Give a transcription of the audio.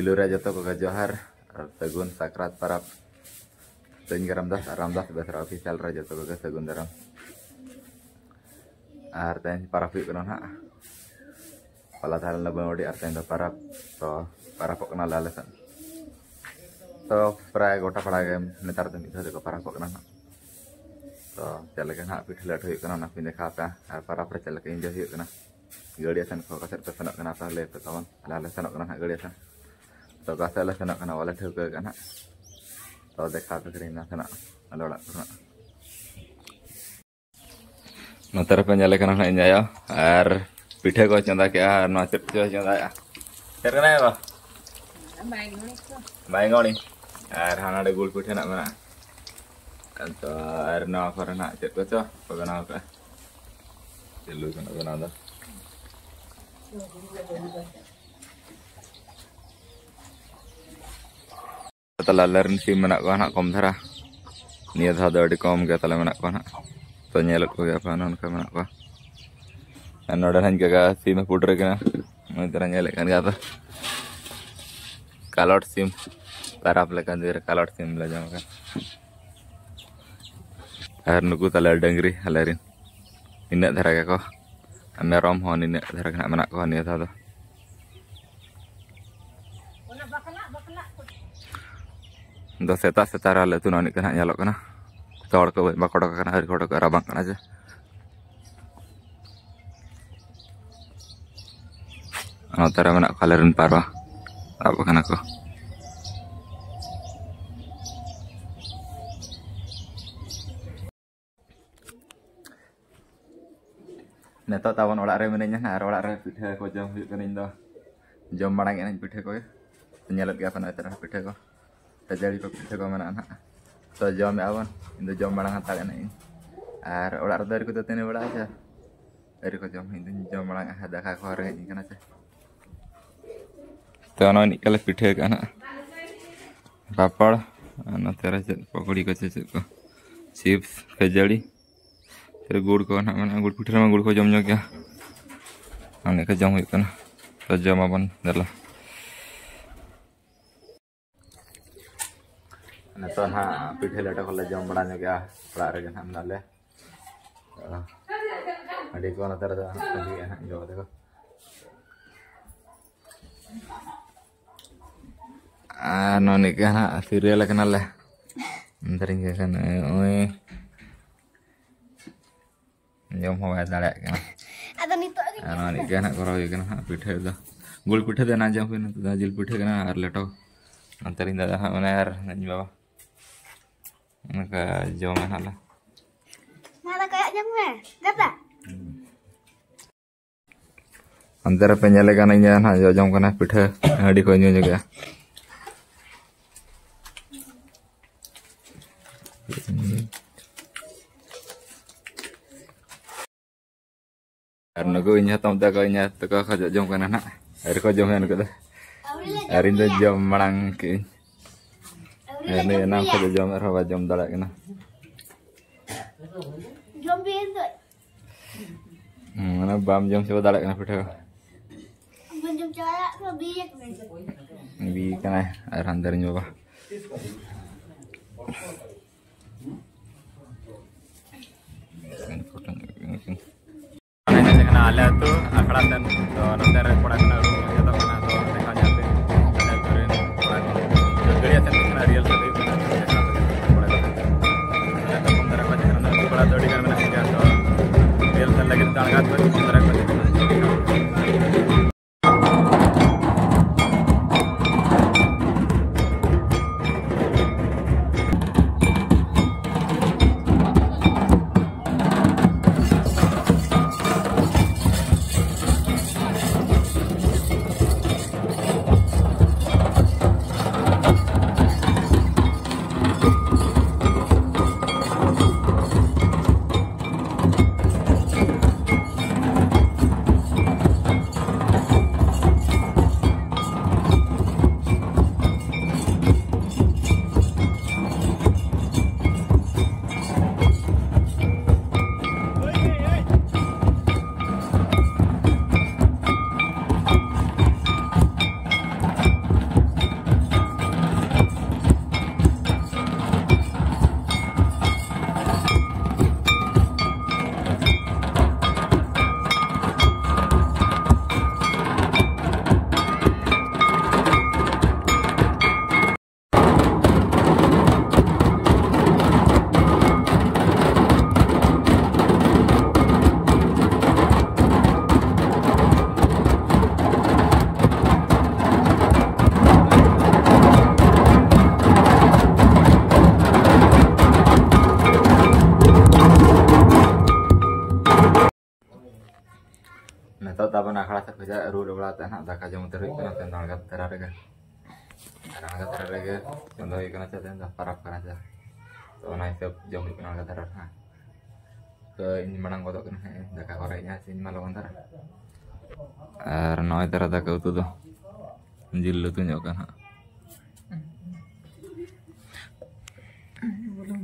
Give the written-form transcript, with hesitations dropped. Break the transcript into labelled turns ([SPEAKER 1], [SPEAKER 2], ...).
[SPEAKER 1] Puilu Raja Toko Johar Tegun Sakrat Parap Tinggi Ramdas Besar official Raja Toko Tegun Daram Arten Parapi Kenon Hak Pala Tahan Labang Odi Arten Parap So Parapok Kenal Alasan So Prai Gota Paragam Netar Tem Itu Teko Parapok Kenon Hak So Jalakan Hak Pithilat Hui Kenon Hak Pindah Kata Parap Jalakan Injah Hui Kenon Galiasan Kau Kasar Kesanok Kenapa Lep Kawan Alasan Kenon Hak Galiasan तो कैसा लगा सना करना वाला ठोक कर ना तो देखा तो करेंगे सना अलोड़ा करना नतर पंजाले करना है जाया और पीठे को चंदा क्या नाचट जो चंदा या कर करना है वो बाइंगोनी और हाना डे गुल पीठे ना मना तो और ना करना चट को तो पगना होगा चलो करना बना दो तला लर्न सी मना को ना कम धरा निया धा दो कम के तला मना को ना तो नेल को गया पान उनका मना को नोडा हन के सी में पुडर के ना मैं तरह nail kan apa kalot sim parap lekan dir kalot sim la jam kan air nuku tala dangri halarin inak dhara ke ko merom hon inak dhara kena mana ko niya धा दो सेता सेतारा ले तू नानी कना nyalok kana tawar ko bakodok kana hari kodok rabang kana aja anotara mana kalerin parwa apa kana ko neto tawon olah re menenya na olah re pithe ko jom hu kana indo jom marang ena pithe ko nyalot ga pana tara pithe ko jadi kok pithe ko mana anak so jom awan indo jom marang hatal ena ini ar olah dari ko tene olah aja dari ko jom indo jom marang ada ka ko re ini kana aja तो अनोनी कल पिठे का ना पापड़ ना तेरा पकौड़ी को chips खजड़ी तेरे गुड़ को ना मैंने गुड़ पिठे में गुड़ को जम जो क्या हमने का जम हुई का ना तो जम अपन दला ना तो ना पिठे लटा को जम बड़ा जो क्या बड़ा रहे हम ना ले अड़ी को ना तेरा जो देखो no nikah na serial kenal lah ntarin ke kan oi jom hawa dale kan ada nito no nikah na koro kan pithe da gul pithe da na jam pin da jil pithe kana ar leto ntarin da ha mana ar nani baba maka jom na lah nala kayak jam me gata antara penyale kan nya na jom kana pithe hadi ko nyu juga karena gue nyata tahu tak gue nyata kau kerja jom kan anak hari kau jom kan kita hari itu jom marang ke ini enam kerja jom rawa jom dalak kena jom biasa mana bam jom siapa dalak kena putih jom cara lebih lebih kena air hantar nyoba आले तो अखड़ा तन तो नंतर पड़ा कना रू या तो कना तो देखा जाते अने तुरे पड़ा गड़िया तन कना रियल से देखा तो पड़ा तो कम तरह का जगह ना बड़ा दौड़ी कर मैंने किया तो रियल से लगे दांगात पर तरह का Nito taban akhara se kerja ru belata na daka jom terus kana ten naga terarega. Naga terarega contoh ikana ten parap kana ja. To na itu jom ikana naga terarega. Ke ini menang kodok kena daka korenya sini malu antar. Noi tera daka utu tuh. Jillu tuh nyokan ha.
[SPEAKER 2] Belum.